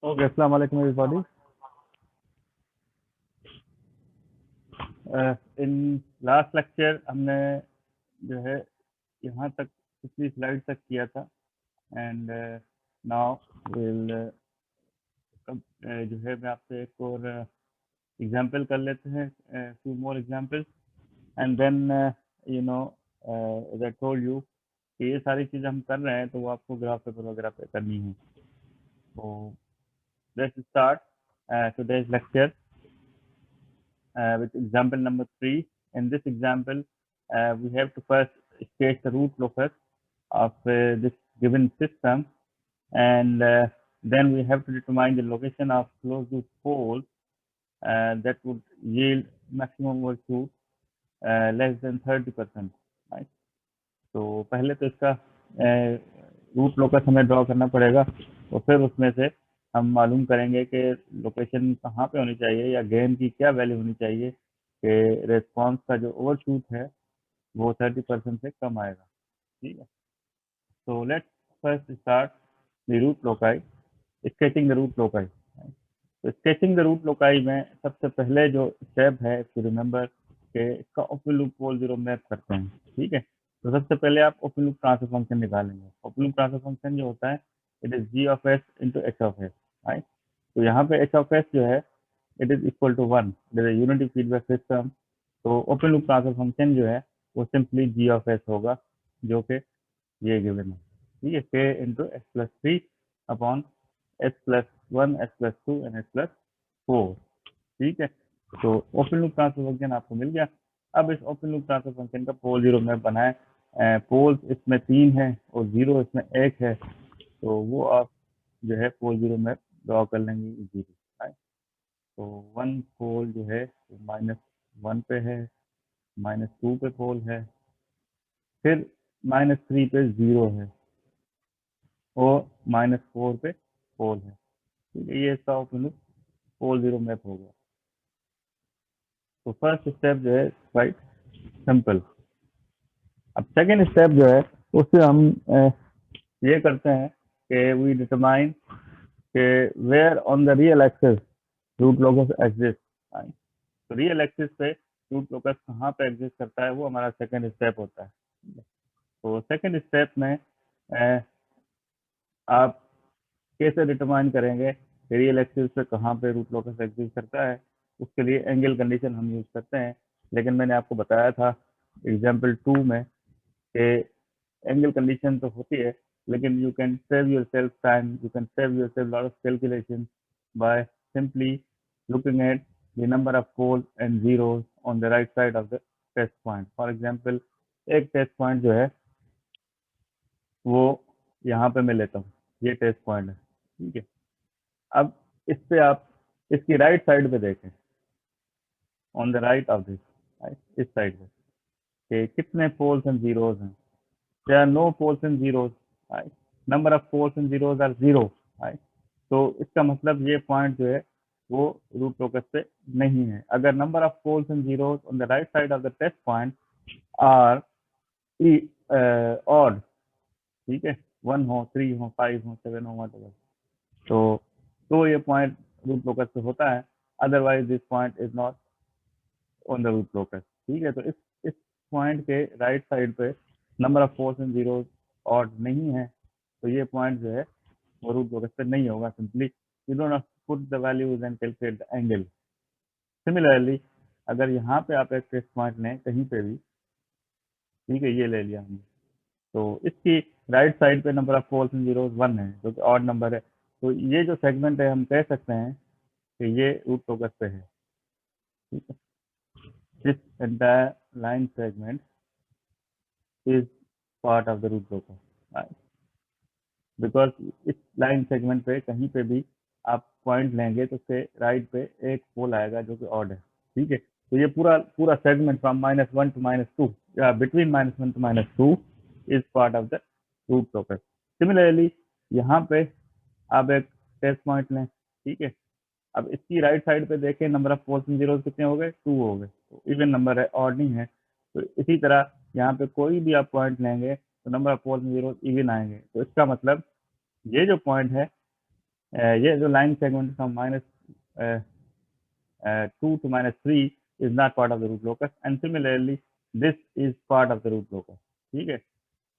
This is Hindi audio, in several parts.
ओके, अस्सलाम वालेकुम एवरीबॉडी। इन लास्ट लेक्चर हमने जो है यहाँ तक पिछली स्लाइड तक किया था। एंड नाउ विल जो है मैं आपसे एक और एग्जांपल कर लेते हैं, few more examples, and then you know as I told you कि ये सारी चीज़ें हम कर रहे हैं तो वो आपको ग्राफ पेपर वगैरह पे करनी है। तो let's start today's lecture with example number 3. In this example, we have to first state the root locus of this given system, and then we have to determine the location of closed loop poles that would yield maximum overshoot less than 30%. Right? तो पहले तो इसका रूट लोकस हमें ड्रॉ करना पड़ेगा और फिर उसमें से हम मालूम करेंगे कि लोकेशन कहाँ पे होनी चाहिए या गेन की क्या वैल्यू होनी चाहिए कि रेस्पॉन्स का जो ओवरशूट है वो 30% से कम आएगा। ठीक है, तो let's first start the root loci, sketching the root loci. तो स्केचिंग द रूट लोकाई में सबसे पहले जो स्टेप है टू रिमेंबर कि इसका open loop pole zero map करते हैं। ठीक है, तो सबसे पहले आप ओपन लूप ट्रांसफर फंक्शन निकालेंगे। ओपन लूप ट्रांसफर फंक्शन जो होता है it is G of s into H of s. Right, तो यहाँ पे एच ऑफ एस जो है it is equal to 1, it is unity feedback system. तो ओपन लूप ट्रांसफर फंक्शन जो है वो सिंपली जी ऑफ एस होगा, जो कि ये गिवन है। ठीक है, के into S plus three upon S plus one, S plus two and S plus four. ठीक है, तो ओपन लूप ट्रांसफर फंक्शन आपको मिल गया। अब इस ओपन लूप ट्रांसफर फंक्शन का पोल जीरो मैप बनाए। पोल्स इसमें 3 है और जीरो इसमें 1 है, तो वो आप जो है पोल जीरो मैप ड्रॉ कर लेंगे इजीली। राइट, तो वन पोल जो है -1 पे है, -2 पे पोल है, फिर -3 पे 0 है और -4 पे पोल है। ठीक है, ये इसका open loop pole zero map हो गया। तो फर्स्ट स्टेप जो है क्वाइट सिंपल। अब सेकेंड स्टेप जो है उससे हम ये करते हैं कि वी डिटरमाइन कि where on the real axis root locus exist. तो रियल एक्सिस पे रूट लोकस कहाँ पे एग्जिस्ट करता है वो हमारा सेकेंड स्टेप होता है। तो सेकेंड स्टेप में आप कैसे डिटरमाइन करेंगे रियल एक्सिस पे कहाँ पे रूट लोकस एग्जिस्ट करता है, उसके लिए एंगल कंडीशन हम यूज करते हैं। लेकिन मैंने आपको बताया था एग्जाम्पल 2 में कि एंगल कंडीशन तो होती है, लेकिन you can save yourself time, you can save yourself lot of calculation by simply looking at the number of poles and zeros on the right side of the test point. For example, एक टेस्ट पॉइंट जो है वो यहाँ पे मैं लेता हूँ, ये टेस्ट पॉइंट है। ठीक है, अब इस पे आप इसकी राइट साइड पे देखें, on the right of this, इस साइड पे कि कितने पोल्स एंड जीरोस हैं। There are no poles and zeros, right? Number of poles and zeros are 0, right? तो इसका मतलब ये पॉइंट जो है वो रूट लोकस पे नहीं है। अगर number of poles and zeros on the right side of the test point are odd, ठीक है, 1 हो, 3 हो, 5 हो, 7 हो, whatever, तो ये पॉइंट रूट लोकस पे होता है। Otherwise this point is not on the root locus. ठीक है, तो इस पॉइंट के राइट साइड पे number of poles and zeros odd नहीं है, तो ये पॉइंट जो है वो रूट लोकस पे नहीं होगा। Simply you don't put the values and calculate the angle. Similarly अगर यहाँ पे आप एक टेस्ट पॉइंट लें कहीं पे भी, ठीक है, ये ले लिया हमने, तो इसकी राइट साइड पे number of poles and zeros 1 है जो कि ऑड नंबर है, तो ये जो सेगमेंट है हम कह सकते हैं कि ये रूट लोकस पे है। ठीक है, this entire line segment is part of the root locus, because इस लाइन सेगमेंट पे कहीं पे भी आप पॉइंट लेंगे तो उसके राइट पे एक पोल आएगा जो कि ऑड है। ठीक है, तो ये पूरा पूरा सेगमेंट फ्रॉम -1 to -2 या between -1 to -2 is part of the root locus. Similarly यहाँ पे आप एक टेस्ट पॉइंट लें, ठीक है, अब इसकी राइट साइड पे देखें number of poles and zeros कितने हो गए, 2 हो गए, तो इवन नंबर है, ऑड नहीं है। तो इसी तरह यहाँ पे कोई भी आप पॉइंट लेंगे तो number of poles and zeros even आएंगे। तो इसका मतलब ये जो पॉइंट है ये जो line segment from -2 to -3 is not part of the root locus, and similarly this is part of the root locus. ठीक है,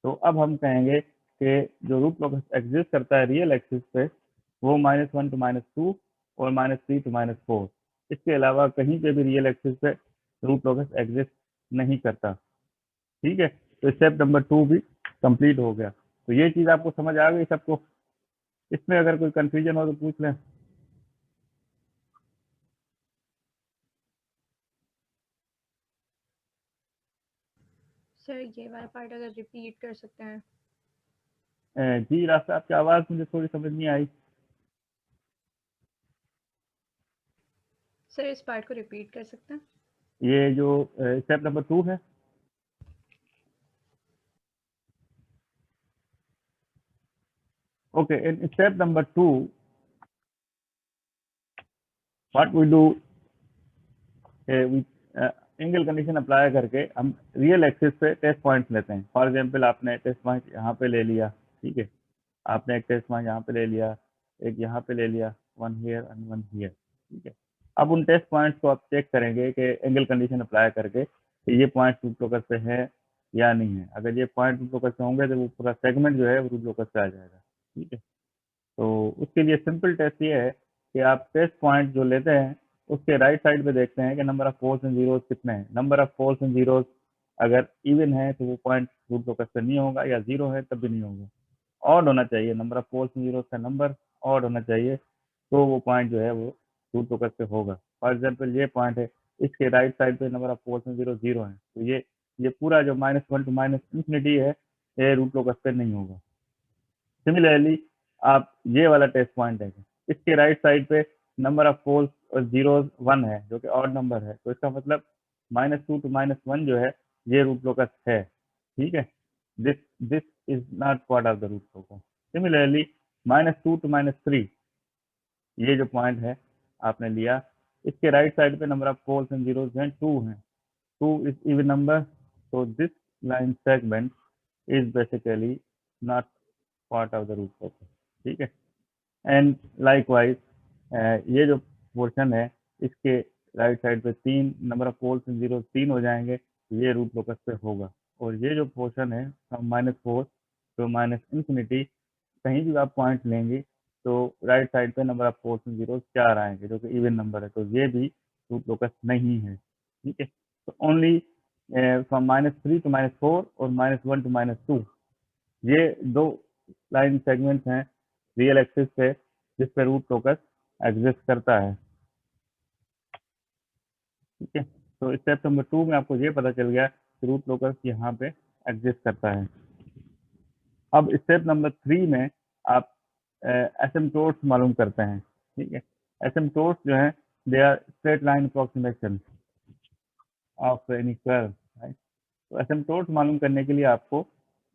तो अब हम कहेंगे कि जो रूट लोकस एग्जिस्ट करता है रियल एक्सिस पे वो -1 to -2 और -3 to -4, इसके अलावा कहीं पे भी रियल एक्सिस पे रूट लोकस एग्जिस्ट नहीं करता। ठीक है, तो स्टेप नंबर 2 भी कंप्लीट हो गया। तो ये चीज आपको समझ आ गई सबको? इसमें अगर कोई कंफ्यूजन हो तो पूछ लें। सर ये वाला पार्ट अगर रिपीट कर सकते हैं। जी रास्ता, आपकी आवाज मुझे थोड़ी समझ नहीं आई। सर इस पार्ट को रिपीट कर सकते हैं। ये जो स्टेप नंबर 2 है, okay, in step number 2 what we do, we angle condition apply करके हम रियल एक्सिस पे टेस्ट पॉइंट्स लेते हैं। फॉर एग्जांपल आपने टेस्ट पॉइंट यहाँ पे ले लिया, ठीक है, आपने एक टेस्ट पॉइंट यहाँ पे ले लिया, एक यहाँ पे ले लिया, one here and one here, ठीक है। अब उन टेस्ट पॉइंट्स को आप चेक करेंगे कि एंगल कंडीशन अप्लाई करके कि ये पॉइंट रूट लोकस पे है या नहीं है। अगर ये पॉइंट रूट लोकस पे होंगे तो वो पूरा सेगमेंट जो है वो रूट लोकस पे आ जाएगा। ठीक है, तो उसके लिए सिंपल टेस्ट ये है कि आप टेस्ट पॉइंट जो लेते हैं उसके राइट साइड पे देखते हैं कि number of poles and zeros कितने हैं। Number of poles and zeros अगर इवन है तो वो पॉइंट रूट लोकस पे नहीं होगा, या जीरो है तब भी नहीं होगा। ऑड होना चाहिए, number of poles and zeros का नंबर ऑड होना चाहिए, तो वो पॉइंट जो है वो रूट लोकस पे होगा। फॉर एग्जाम्पल ये पॉइंट है, इसके राइट साइड पे number of poles and zero zero है, तो ये पूरा जो -1 to -infinity है ये रूट लोकस पे नहीं होगा। सिमिलरली आप ये वाला टेस्ट पॉइंट देखें, इसके राइट साइड पे नंबर ऑफ पोल्स और जीरोस 1 है जो कि ऑड नंबर है, तो इसका मतलब -2 to -1 जो है ये रूट लोकस है। ठीक है, this this is not part of the root locus. Similarly -2 to -3 ये जो पॉइंट है आपने लिया, इसके राइट साइड पे number of poles and zeros हैं 2 हैं, 2 is even number, so this line segment is basically not part of the root locus। ठीक है, एंड लाइकवाइज ये जो पोर्शन है इसके राइट साइड पे 3 number of poles and zero 3 हो जाएंगे, ये रूट लोकस पे होगा। और ये जो पोर्शन है फ्रॉम -4 टू -infinity, कहीं भी आप पॉइंट लेंगे तो राइट साइड पे number of poles and zero 4 आएंगे जो कि इवन नंबर है, तो ये भी रूट लोकस नहीं है। ठीक है, तो ओनली फ्रॉम -3 to -4 और -1 to -2 ये दो लाइन सेगमेंट्स हैं रियल एक्सिस पे जिस पे रूट लोकस एग्जिस्ट करता है। ठीक है, तो स्टेप नंबर 2 में आपको ये पता चल गया कि रूट लोकस यहाँ पे एग्जिस्ट करता है। अब स्टेप नंबर 3 में आप एसिम्प्टोट्स मालूम करते हैं। ठीक है, एसिम्प्टोट्स जो है they are straight line approximation of any curve, right. तो एसिम्प्टोट्स मालूम करने के लिए आपको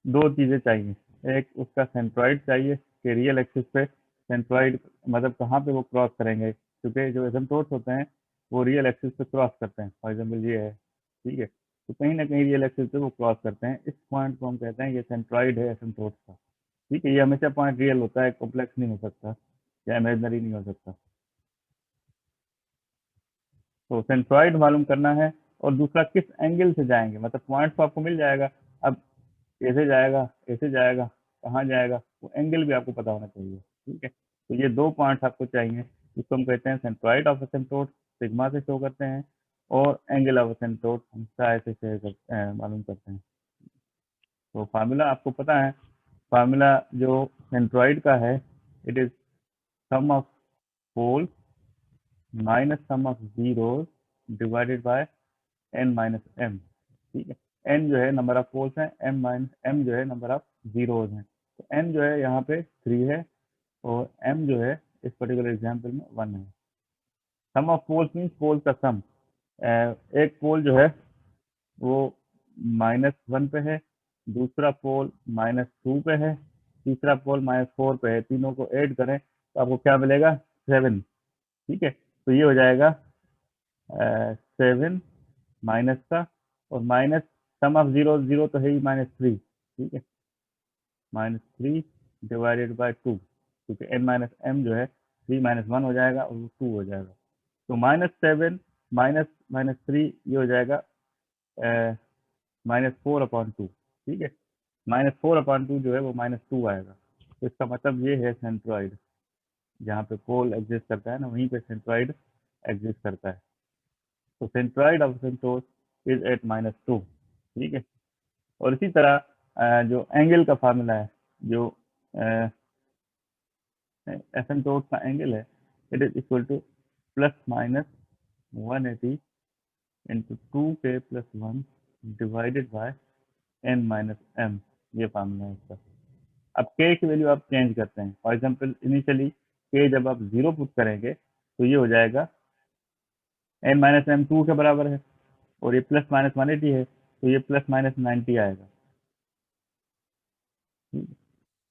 दो चीज़ें चाहिए, एक उसका सेंट्रॉइड चाहिए कि रियल एक्सिस पे सेंट्रॉइड मतलब कहाँ पे वो क्रॉस करेंगे, क्योंकि जो एसिम्प्टोट्स होते हैं वो रियल एक्सिस पे क्रॉस करते हैं। फॉर एग्जाम्पल ये है, ठीक है, तो कहीं ना कहीं रियल एक्सिस पे वो क्रॉस करते हैं, इस पॉइंट को हम कहते हैं ये सेंट्रॉइड है एसिम्प्टोट्स का। ठीक है, ये हमेशा पॉइंट रियल होता है, कॉम्प्लेक्स नहीं हो सकता या इमेजनरी नहीं हो सकता। तो सेंट्रॉइड मालूम करना है, और दूसरा किस एंगल से जाएंगे, मतलब पॉइंट तो आपको मिल जाएगा, अब कैसे जाएगा, ऐसे जाएगा, कहाँ जाएगा, वो एंगल भी आपको पता होना चाहिए। ठीक है, तो ये दो पॉइंट्स आपको चाहिए, जिसको हम कहते हैं सेंट्रॉइड ऑफ एसिम्प्टोट, सिग्मा से शो करते हैं, और एंगल ऑफ एसिम्प्टोट हम साइ से मालूम करते हैं। तो फार्मूला आपको पता है, फार्मूला जो सेंट्रॉइड का है, it is sum of poles minus sum of zeros divided by n minus m। ठीक है, n जो है नंबर ऑफ पोल्स है, m जो है नंबर ऑफ जीरोस हैं। तो n जो है यहाँ पे 3 है, और m जो है इस पर्टिकुलर एग्जाम्पल में 1 है। सम ऑफ पोल्स मीन्स पोल का सम, एक पोल जो है वो -1 पे है, दूसरा पोल -2 पे है, तीसरा पोल -4 पे है, तीनों को ऐड करें तो आपको क्या मिलेगा, 7। ठीक है, तो ये हो जाएगा 7 माइनस का, और minus sum of zero, zero तो है ही -3। ठीक है, -3 डिवाइडेड बाय 2। क्योंकि n माइनस m जो है 3 माइनस 1 हो जाएगा और वो 2 हो जाएगा। तो -7 माइनस माइनस 3 ये हो जाएगा -4/2। ठीक है, -4/2 जो है वो -2 आएगा। तो इसका मतलब ये है सेंट्रॉइड, जहाँ पे पोल एग्जिस्ट करता है ना वहीं पे सेंट्रॉइड एग्जिस्ट करता है। तो centroid of asymptote is at -2। ठीक है, और इसी तरह जो एंगल का फार्मूला है, जो एसिम्प्टोट का एंगल है, it is equal to ±180 into 2k + 1 divided by n - m। ये फार्मूला है इसका। अब k की वैल्यू आप चेंज करते हैं। फॉर एग्जांपल इनिशियली k जब आप 0 पुट करेंगे तो ये हो जाएगा n - m 2 के बराबर है, और ये ±180 है तो ये ±90 आएगा।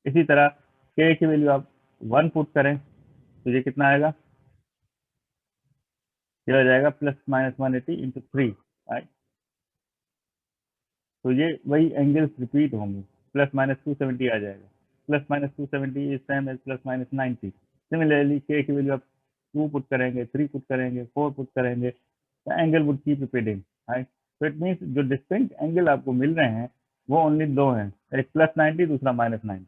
इसी तरह k की वैल्यू आप 1 पुट करें तो ये कितना आएगा, ये हो जाएगा ±180 इंटू 3। राइट, तो ये वही एंगल्स रिपीट होंगे, ±270 आ जाएगा। ±270 is same as ±90। Similarly k की वैल्यू आप 2 पुट करेंगे, 3 पुट करेंगे, 4 पुट करेंगे, the angle would keep repeating. Right, तो इट मीन्स जो डिस्टिंक्ट एंगल आपको मिल रहे हैं वो ओनली दो हैं, एक +90 दूसरा -90।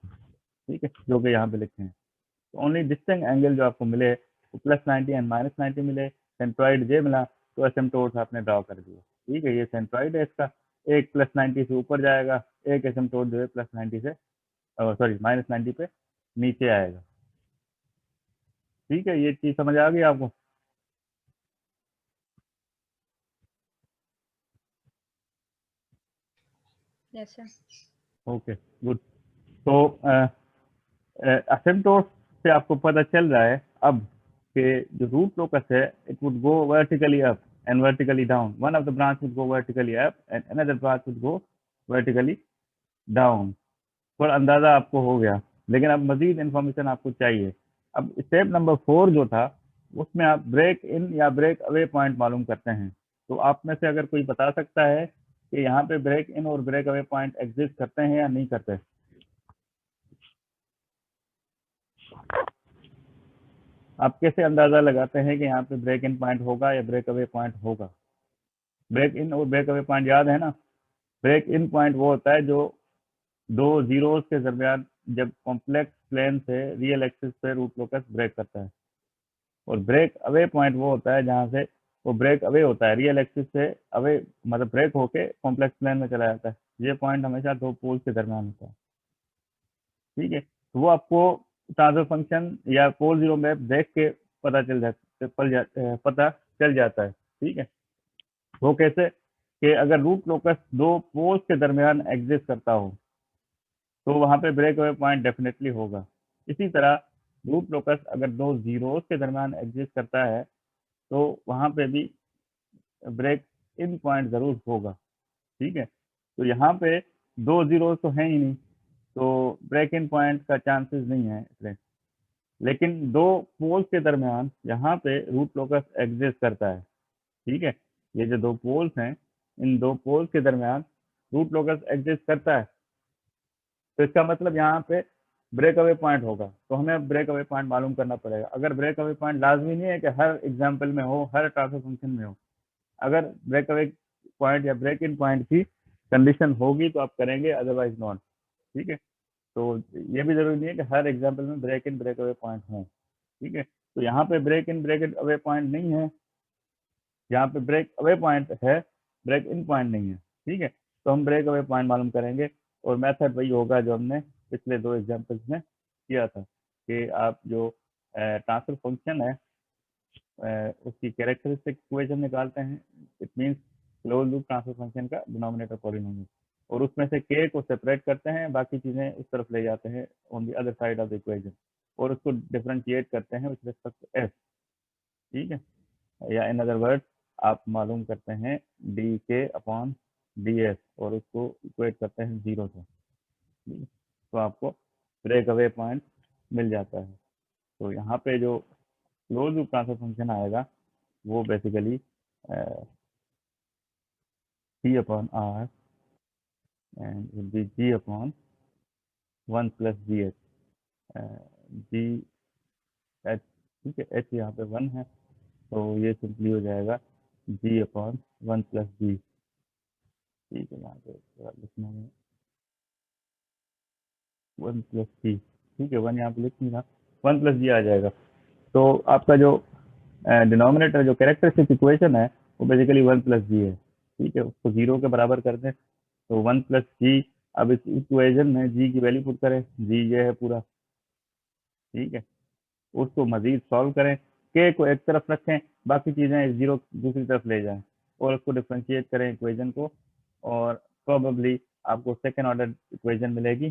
ठीक है, जो कि यहाँ पे लिखे हैं। तो ओनली डिस्टिंक्ट एंगल जो आपको मिले वो +90 एंड -90 मिले। सेंट्रॉइड जे मिला तो एसिम्प्टोट आपने ड्रॉ कर दिया। ठीक है, ये सेंट्रॉइड है इसका, एक +90 से ऊपर जाएगा, एक एसिम्प्टोट जो है +90 से सॉरी -90 पे नीचे आएगा। ठीक है, ये चीज समझ आ गई आपको? Yes sir. Okay, good. तो एसिम्प्टोट से आपको पता चल रहा है अब कि जो रूट लोकस है it would go vertically up and vertically down. One of the branch would go vertically up and another branch would go vertically down. थोड़ा अंदाजा आपको हो गया, लेकिन अब मजीद इंफॉर्मेशन आपको चाहिए। अब स्टेप नंबर 4 जो था उसमें आप ब्रेक इन या ब्रेक अवे पॉइंट मालूम करते हैं। तो आप में से अगर कोई बता सकता है कि यहाँ पे ब्रेक इन और ब्रेक अवे पॉइंट एग्जिस्ट करते हैं या नहीं करते? आप कैसे अंदाजा लगाते हैं कि यहाँ पे ब्रेक इन पॉइंट होगा या ब्रेक अवे पॉइंट होगा? ब्रेक इन और ब्रेक अवे पॉइंट याद है ना? ब्रेक इन पॉइंट वो होता है जो दो जीरोस के दरमियान जब कॉम्प्लेक्स प्लेन से रियल एक्सिस पे रूट लोकस ब्रेक करता है। और ब्रेक अवे पॉइंट वो होता है जहाँ से वो ब्रेक अवे होता है रियल एक्सिस से अवे, मतलब ब्रेक होके कॉम्प्लेक्स प्लेन में चला जाता है। ये पॉइंट हमेशा दो पोल्स के दरमियान होता है। ठीक है, तो वो आपको ट्रांसफर फंक्शन या पोल जीरो मैप देख के पता चल जाता है। ठीक है, वो कैसे कि अगर रूट लोकस दो पोल्स के दरमियान एग्जिस्ट करता हो तो वहां पे ब्रेक अवे पॉइंट डेफिनेटली होगा। इसी तरह रूट लोकस अगर दो जीरोस के दरमियान एग्जिस्ट करता है तो वहां पे भी ब्रेक इन पॉइंट जरूर होगा। ठीक है, तो यहाँ पे दो जीरो तो है ही नहीं, तो ब्रेक इन पॉइंट का चांसेस नहीं है इसलिए। लेकिन दो पोल्स के दरमियान यहाँ पे रूट लोकस एग्जिस्ट करता है। ठीक है, ये जो दो पोल्स हैं इन दो पोल्स के दरमियान रूट लोकस एग्जिस्ट करता है, तो इसका मतलब यहाँ पे ब्रेक अवे पॉइंट होगा। तो हमें ब्रेक अवे पॉइंट मालूम करना पड़ेगा। अगर ब्रेक अवे पॉइंट लाजमी नहीं है कि हर एग्जाम्पल में हो, हर ट्रांसफर फंक्शन में हो। अगर ब्रेक अवे पॉइंट या ब्रेक इन पॉइंट की कंडीशन होगी तो आप करेंगे, अदरवाइज नॉट। ठीक है, तो ये भी जरूरी नहीं है कि हर एग्जाम्पल में break in break away point हो। ठीक है, तो यहाँ पे break in break away point नहीं है, यहाँ पे ब्रेक अवे पॉइंट है, ब्रेक इन पॉइंट नहीं है। ठीक है, तो हम ब्रेक अवे पॉइंट मालूम करेंगे और मेथड वही होगा जो हमने पिछले दो एग्जाम्पल्स में किया था कि आप जो ट्रांसफर फंक्शन है उसकी कैरेक्टरिस्टिक इक्वेशन निकालते हैं। It means close loop transfer function का डिनोमिनेटर पॉलिनोमियल, और उसमें से k को सेपरेट करते हैं, बाकी चीजें उस तरफ ले जाते हैं on the other side of the equation, और उसको डिफरेंशिएट करते हैं विद रिस्पेक्ट टू s। ठीक है, या इन अदर वर्ड आप मालूम करते हैं dk/ds और उसको इक्वेट करते हैं 0 से। तो आपको ब्रेक अवे पॉइंट मिल जाता है। तो यहाँ पे जो क्लोज लूप ट्रांसफर फंक्शन आएगा वो basically c/r and will be g/1 + gh, ji H, ठीक है, एच यहाँ पे 1 है, तो ये सिंपली हो जाएगा जी अपॉन 1 प्लस जी। ठीक है, यहाँ पे थोड़ा लिखना है 1 प्लस जी, ठीक है, 1 यहाँ पे लिख नहीं रहा, 1 प्लस जी आ जाएगा। तो आपका जो डिनोमिनेटर जो कैरेक्टरिस्टिक इक्वेशन है वो बेसिकली 1 प्लस जी है। ठीक है, उसको 0 के बराबर कर दें तो 1 प्लस जी। अब इस इक्वेशन में जी की वैल्यू पुट करें, जी ये है पूरा, ठीक है, उसको मजीद सॉल्व करें, के को एक तरफ रखें, बाकी चीज़ें 0 दूसरी तरफ ले जाएं और उसको डिफ्रेंशिएट करें इक्वेशन को, और प्रोबेबली आपको सेकेंड ऑर्डर इक्वेशन मिलेगी।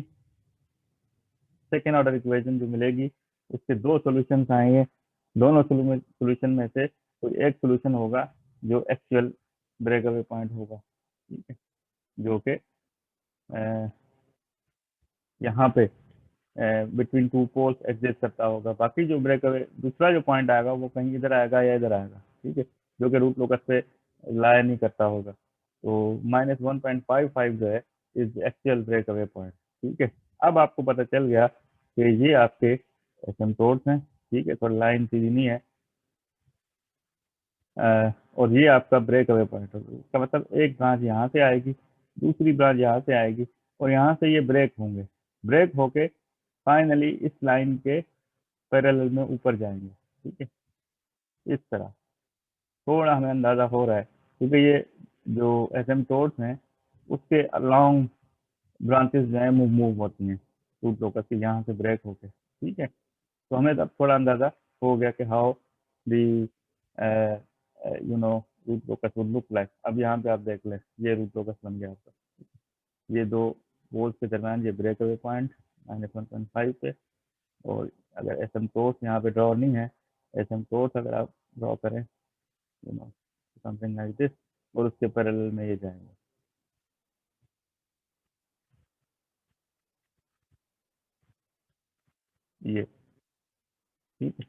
सेकेंड ऑर्डर इक्वेशन जो मिलेगी उसके दो सॉल्यूशंस आएंगे, दोनों सॉल्यूशन में से कोई एक सॉल्यूशन होगा जो एक्चुअल ब्रेकअवे पॉइंट होगा, ठीक है, जो कि यहाँ पे बिटवीन टू पोल्स एग्जिस्ट करता होगा। बाकी जो ब्रेकअवे दूसरा जो पॉइंट आएगा वो कहीं इधर आएगा या इधर आएगा, ठीक है, जो कि रूट लोकस पे लाया नहीं करता होगा। तो -1.55 जो है इज एक्चुअल ब्रेकअवे पॉइंट, ठीक है। अब आपको पता चल गया कि ये आपके एसिम्पटोट्स हैं, ठीक है, थोड़ा लाइन सीधी नहीं है, और ये आपका ब्रेक अवे पॉइंट होगा। इसका मतलब एक ब्रांच यहाँ से आएगी, दूसरी ब्रांच यहाँ से आएगी, और यहाँ से ये ब्रेक होंगे, ब्रेक होके फाइनली इस लाइन के पैरेलल में ऊपर जाएंगे, ठीक है। इस तरह थोड़ा हमें अंदाजा हो रहा है, क्योंकि ये जो एसिम्पटोट्स हैं उसके अलोंग ब्रांचेस जो है मूव होती हैं रूट लोकस के, यहाँ से ब्रेक होके, ठीक है। तो हमें तब थोड़ा अंदाजा हो गया कि how the you know root locus would look like. अब यहाँ पे आप देख लें, ये रूट लोकस बन गया आपका, ये दो पोल्स के दरम्यान ये ब्रेक अवे पॉइंट -1.5 पे, और अगर एसिम्पटोट्स यहाँ पे ड्रॉ नहीं है, एसिम्पटोट्स अगर आप ड्रॉ करें you know something like this, और उसके पैरेलल में ये जाएंगे, ये, ठीक है।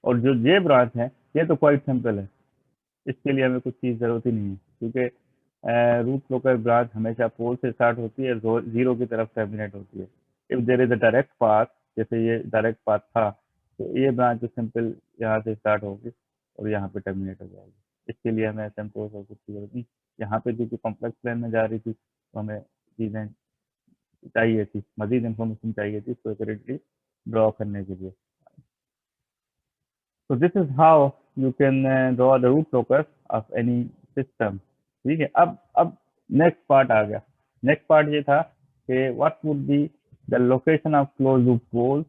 और जो ये ब्रांच है ये तो क्वाइट सिंपल है, इसके लिए हमें कुछ चीज़ ज़रूरत ही नहीं है, क्योंकि रूट लोकस ब्रांच हमेशा पोल से स्टार्ट होती है, जीरो की तरफ टर्मिनेट होती है। If there is a direct path, जैसे ये डायरेक्ट पाथ था, तो ये ब्रांच तो सिंपल यहाँ से स्टार्ट होगी और यहाँ पे टर्मिनेट हो जाएगी। इसके लिए हमें एसिम्पटोट्स और कुछ जरूरत नहीं। यहाँ पे क्योंकि कॉम्प्लेक्स प्लेन में जा रही थी तो हमें चीज़ें चाहिए थी, मजीद इंफॉर्मेशन चाहिए थी इसको एक्यूरेटली ड्रॉ करने के लिए। So this is how you can draw the root locus of any system, ठीक है। अब नेक्स्ट पार्ट आ गया। नेक्स्ट पार्ट ये था कि what would be the location of close loop poles,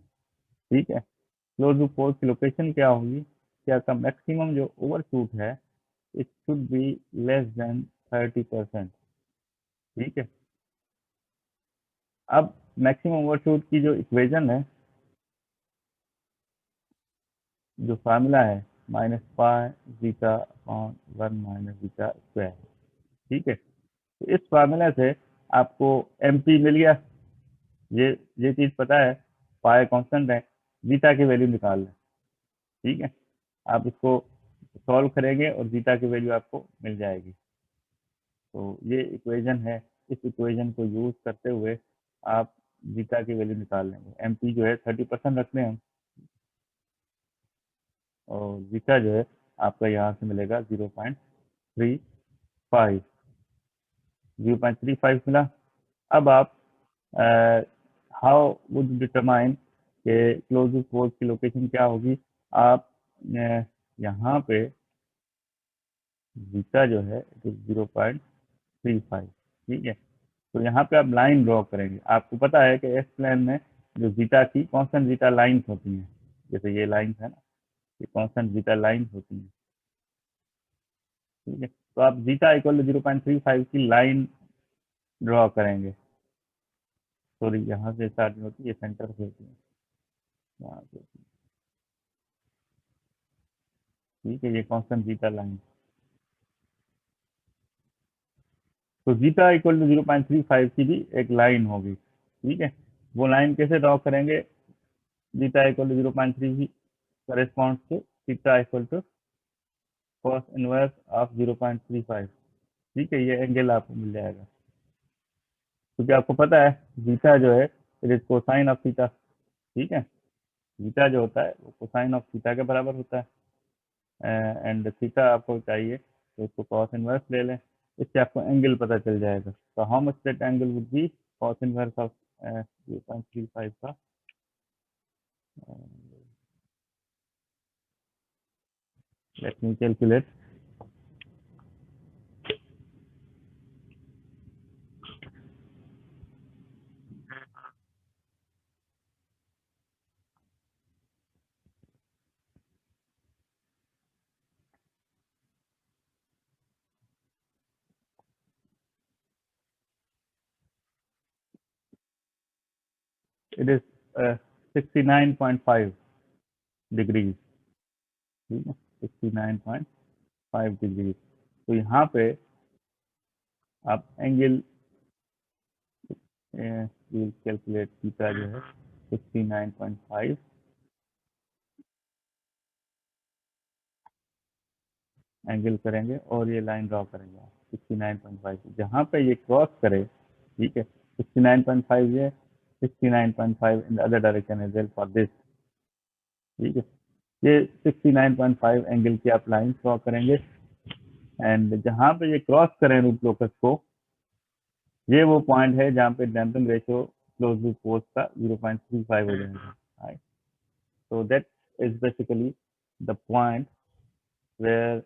ठीक है। क्लोज लूप पोल्स की लोकेशन क्या होगी, क्या का मैक्सिमम जो ओवरशूट है it should be less than 30%, ठीक है। अब मैक्सिमम ओवरशूट की जो इक्वेशन है, जो फार्मूला है -π(1 - β²), ठीक है। तो इस फार्मूला से आपको एमपी मिल गया, ये चीज पता है, पाए कांस्टेंट है, बीटा की वैल्यू निकाल लें, ठीक है। आप इसको सॉल्व करेंगे और बीटा की वैल्यू आपको मिल जाएगी। तो ये इक्वेशन है, इस इक्वेशन को यूज करते हुए आप बीटा की वैल्यू निकाल लेंगे। एमपी जो है 30% रखते हैं हम, और बीटा जो है आपका यहाँ से मिलेगा 0.35, 0.35 मिला। अब आप हाउ वुड डिटरमाइन के क्लोजेस्ट पोल्स की लोकेशन क्या होगी। आप यहाँ पे बीटा जो है 0.35, ठीक है। तो यहाँ पे आप लाइन ड्रॉ करेंगे। आपको पता है कि एस प्लेन में जो जीटा की कांस्टेंट जीटा लाइंस होती हैं, जैसे ये लाइंस है ना, ये कांस्टेंट जीटा लाइंस होती हैं, ठीक है। तो आप जीटा इक्वल टू 0.35 की लाइन ड्रॉ करेंगे। सॉरी, यहाँ से स्टार्ट होती है, ये सेंटर से होती है, यहाँ से, ठीक है। ये कांस्टेंट जीटा लाइन, तो जीटा इक्वल टू 0.35 की भी एक लाइन होगी, ठीक है। वो लाइन कैसे ड्रॉ करेंगे, zeta equal to 0.3 corresponds to theta equal to cos inverse of 0.35, ठीक है। ये एंगल आपको मिल जाएगा, क्योंकि आपको पता है जीटा जो है it is cosine of theta, ठीक है। थीटा जो होता है वो कोसाइन ऑफ थीटा के बराबर होता है, एंड थीटा आपको चाहिए तो उसको कॉस इनवर्स ले लें, इससे आपको एंगल पता चल जाएगा। तो how much that angle would be cos inverse of 0.35 का, let me calculate. It is 69.5 degree, ठीक है, 69.5 डिग्री। तो यहाँ पे आप एंगल विल कैलकुलेट थीटा जो है 69.5 एंगल करेंगे और ये लाइन ड्रॉ करेंगे 69.5, जहाँ पे ये क्रॉस करे, ठीक है, 69.5 ये, 69.5 in the other direction as well for this, ठीक है। ये 69.5 एंगल की आप लाइन ड्रॉ करेंगे, एंड जहाँ पे ये क्रॉस करें रूट लोकस को, ये वो पॉइंट है जहाँ पे damping ratio close loop force का 0.35 हो जाएगा, right. So that is basically the point where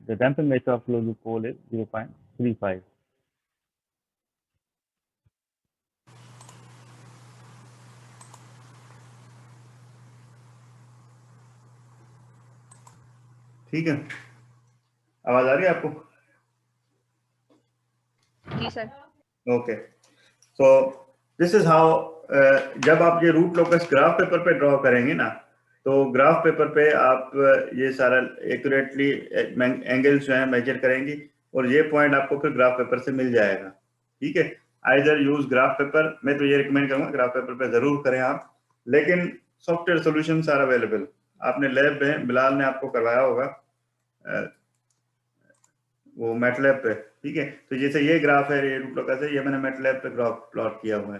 the damping ratio of closed loop pole is 0.35. ठीक है, आवाज आ रही है आपको? जी sir. Okay, so this is how, जब आप ये रूट लोकस ग्राफ पेपर पे ड्रॉ करेंगे ना, तो ग्राफ पेपर पे आप ये सारा एक्यूरेटली एंगल्स जो है मेजर करेंगी, और ये पॉइंट आपको फिर ग्राफ पेपर से मिल जाएगा, ठीक है। आइदर यूज ग्राफ पेपर, मैं तो ये रिकमेंड करूंगा ग्राफ पेपर पे जरूर करें आप, लेकिन सॉफ्टवेयर सॉल्यूशंस आर अवेलेबल। आपने लैब में बिलाल ने आपको करवाया होगा वो मैटलैब पे, ठीक है। तो जैसे ये ग्राफ है, ये रूट लोकस है, ये मैंने मैटलैब पे ग्राफ प्लॉट किया हुआ है,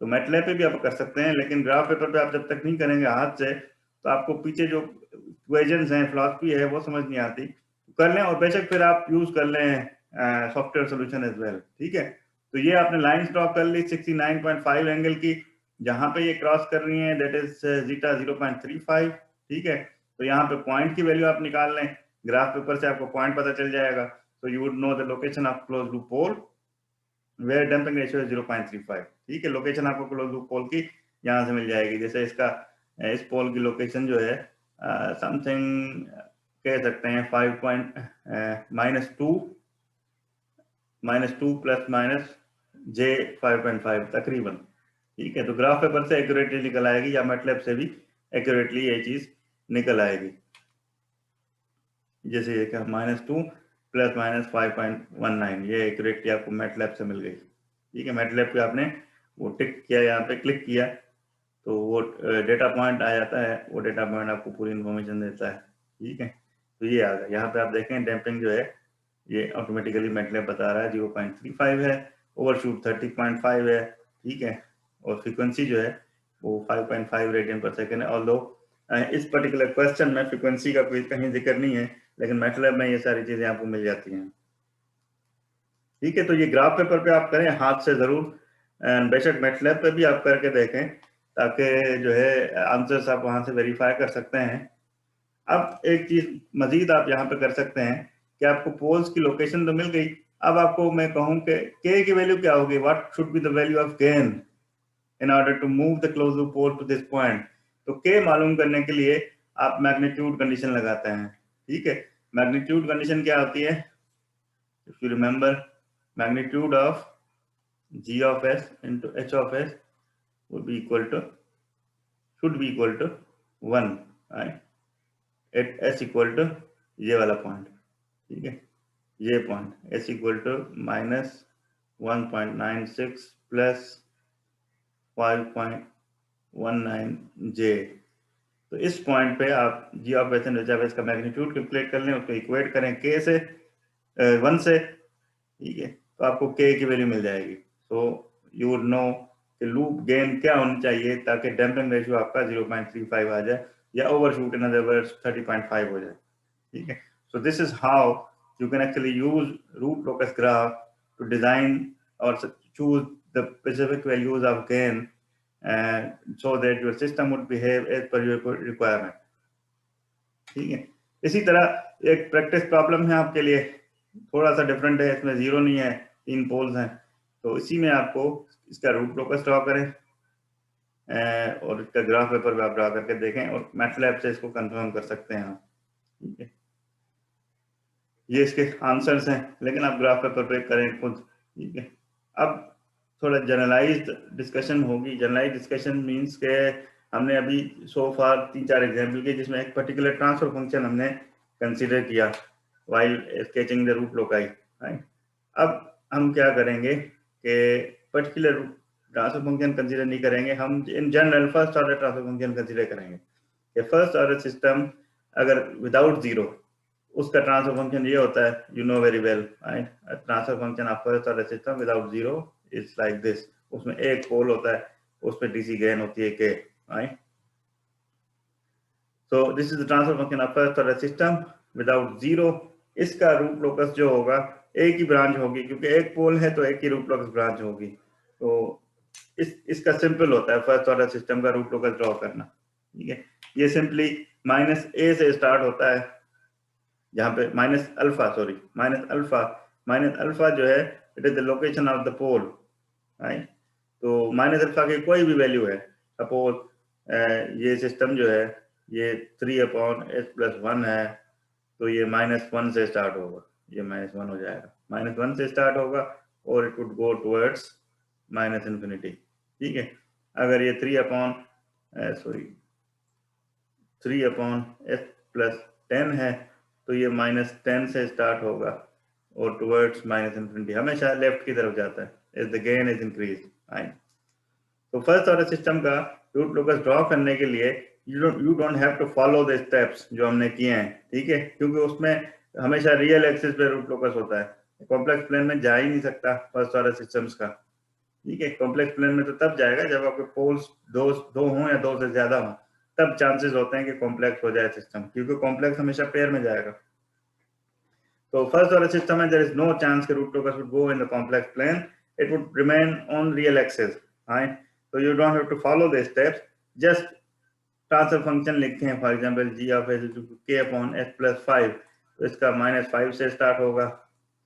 तो मैटलैब पे भी आप कर सकते हैं, लेकिन ग्राफ पेपर पे आप जब तक नहीं करेंगे हाथ से, तो आपको पीछे जो इक्वेशंस हैं, फिलॉसफी है, वो समझ नहीं आती। कर लें, और बेशक फिर आप यूज कर लें सॉफ्टवेयर सोल्यूशन एज वेल, ठीक है। तो ये आपने लाइंस ड्रॉ कर ली 69.5 एंगल की, जहां पे ये क्रॉस कर रही है, दैट इज जीटा 0.35, ठीक है। तो यहाँ पे पॉइंट की वैल्यू आप निकाल लें, ग्राफ पेपर से आपको पॉइंट पता चल जाएगा। So you would know the location of closed loop pole where damping ratio is 0.35, ठीक है। लोकेशन आपको क्लोज लूप पोल की यहाँ से मिल जाएगी। जैसे इसका इस पोल की लोकेशन जो है समथिंग कह सकते हैं 5 -2 प्लस माइनस J 5.5 तकरीबन, ठीक है। तो ग्राफ पेपर से एक्यूरेटली निकल आएगी, या मैटलैब से भी एक्यूरेटली ये चीज निकल आएगी। जैसे ये क्या -2 प्लस माइनस 5.19, ये एक्यूरेटली आपको मैटलैब से मिल गई, ठीक है। मैटलैब पे आपने वो टिक किया, यहाँ पे क्लिक किया, तो वो डेटा पॉइंट आ जाता है, वो डेटा पॉइंट आपको पूरी इन्फॉर्मेशन देता है, ठीक है। तो ये आ गया, यहाँ पे आप देखें डैम्पिंग जो है ये ऑटोमेटिकली मैटलैब बता रहा है 0.35 है, ओवरशूट 30.5 है, ठीक है। और फ्रीक्वेंसी जो है वो 5.5 रेडियन पर सेकेंड है। ऑल्दो इस पर्टिकुलर क्वेश्चन में फ्रीक्वेंसी का कोई कहीं जिक्र नहीं है, लेकिन मैटलैब में ये सारी चीजें आपको मिल जाती हैं, ठीक है। तो ये ग्राफ पेपर पे आप करें हाथ से जरूर, बेशक मैटलैब पे भी आप करके देखें, ताकि जो है आंसर्स आप वहां से वेरीफाई कर सकते हैं। अब एक चीज मजीद आप यहाँ पे कर सकते हैं कि आपको पोल्स की लोकेशन तो मिल गई, अब आपको मैं कहूँ कि के की वैल्यू क्या होगी, what should be the value of gain in order to move the close loop pole to this point. तो के मालूम करने के लिए आप मैग्नीट्यूड कंडीशन लगाते हैं, ठीक है। मैग्नीट्यूड कंडीशन क्या होती है, if you remember, magnitude of g of s into h of s would be equal to, should be equal to 1, right, at s equal to ये वाला पॉइंट, ठीक है, ये point s equal to -1.96 plus 5.19 j। तो इस पॉइंट पे आप g of s and h of s का मैग्नीट्यूड कैलकुलेट कर लें, उसको इक्वेट करें k से 1 से, ठीक है, तो आपको k की वैल्यू मिल जाएगी। तो यू वुड नो कि लूप गेन क्या होनी चाहिए ताकि डैम्पिंग रेशियो आपका 0.35 आ जाए या ओवरशूट इन अदर वर्ड्स 30.5 हो जाए, ठीक है। सो this is how you can actually use root locus graph to design or choose the specific values of gain so that your system would behave as per your requirement, ठीक है। इसी तरह एक प्रैक्टिस प्रॉब्लम है आपके लिए, थोड़ा सा डिफरेंट है, इसमें जीरो नहीं है, 3 पोल्स हैं, तो इसी में आपको इसका रूट लोकस ड्रॉ करें और इसका ग्राफ पेपर पे आप ड्रॉ करके देखें और मैटलैब से इसको कंफर्म कर सकते हैं आप, ठीक है। ये इसके आंसर्स हैं, लेकिन आप ग्राफ पेपर पे करें खुद, ठीक है। अब थोड़ा जनरलाइज्ड डिस्कशन होगी। जनरलाइज्ड डिस्कशन मींस के हमने अभी सो फार 3-4 एग्जांपल किए जिसमें एक पर्टिकुलर ट्रांसफर फंक्शन हमने कंसीडर किया while sketching the root loci, right. अब हम क्या करेंगे कि पर्टिकुलर ट्रांसफर फंक्शन कंसीडर नहीं करेंगे, हम in general first order transfer function consider करेंगे कि फर्स्ट ऑर्डर सिस्टम अगर विदाउट जीरो, उसका ट्रांसफर फंक्शन ये होता है, you know very well, right. Transfer function of first order system without zero is like this. उसमें एक पोल होता है, उस पे डीसी गेन होती है के, right. So this is the transfer function of first order system without zero. इसका रूट लोकस जो होगा एक ही ब्रांच होगी, क्योंकि एक पोल है तो एक ही रूट लोकस ब्रांच होगी। तो इसका सिंपल होता है फर्स्ट ऑर्डर सिस्टम का रूट लोकस ड्रॉ करना, ठीक है। ये सिंपली -a से स्टार्ट होता है, जहां पे माइनस अल्फा जो है it is the location of the pole, right. तो माइनस अल्फा की कोई भी वैल्यू है, सपोज ये सिस्टम जो है ये 3/s+1 है, तो ये -1 से स्टार्ट होगा, ये -1 हो जाएगा, -1 से स्टार्ट होगा और it would go towards -infinity, ठीक है। अगर ये 3/s+10 है तो ये -10 से स्टार्ट होगा और टुवर्ड्स -infinity, हमेशा लेफ्ट की तरफ जाता है as the gain is increased, right? तो फर्स्ट ऑर्डर सिस्टम का रूट लोकस ड्रॉ करने के लिए you don't have to follow the steps जो हमने किए हैं, ठीक है, क्योंकि उसमें हमेशा रियल एक्सिस पे रूट लोकस होता है, कॉम्प्लेक्स प्लेन में जा ही नहीं सकता फर्स्ट ऑर्डर सिस्टम्स का, ठीक है। कॉम्प्लेक्स प्लेन में तो तब जाएगा जब आपके पोल्स दो हों या दो से ज्यादा हों, तब चांसेस होते हैं कि कॉम्प्लेक्स हो जाए सिस्टम, क्योंकि कॉम्प्लेक्स हमेशा पेयर में जाएगा। तो फर्स्ट ऑर्डर सिस्टम में देयर इज नो चांस कि root locus would go in the complex plane, it would remain on real axis, right. तो you don't have to follow the steps, just transfer function लिखते हैं, फॉर एग्जांपल g(s) k/s+5, तो इसका -5 से स्टार्ट होगा,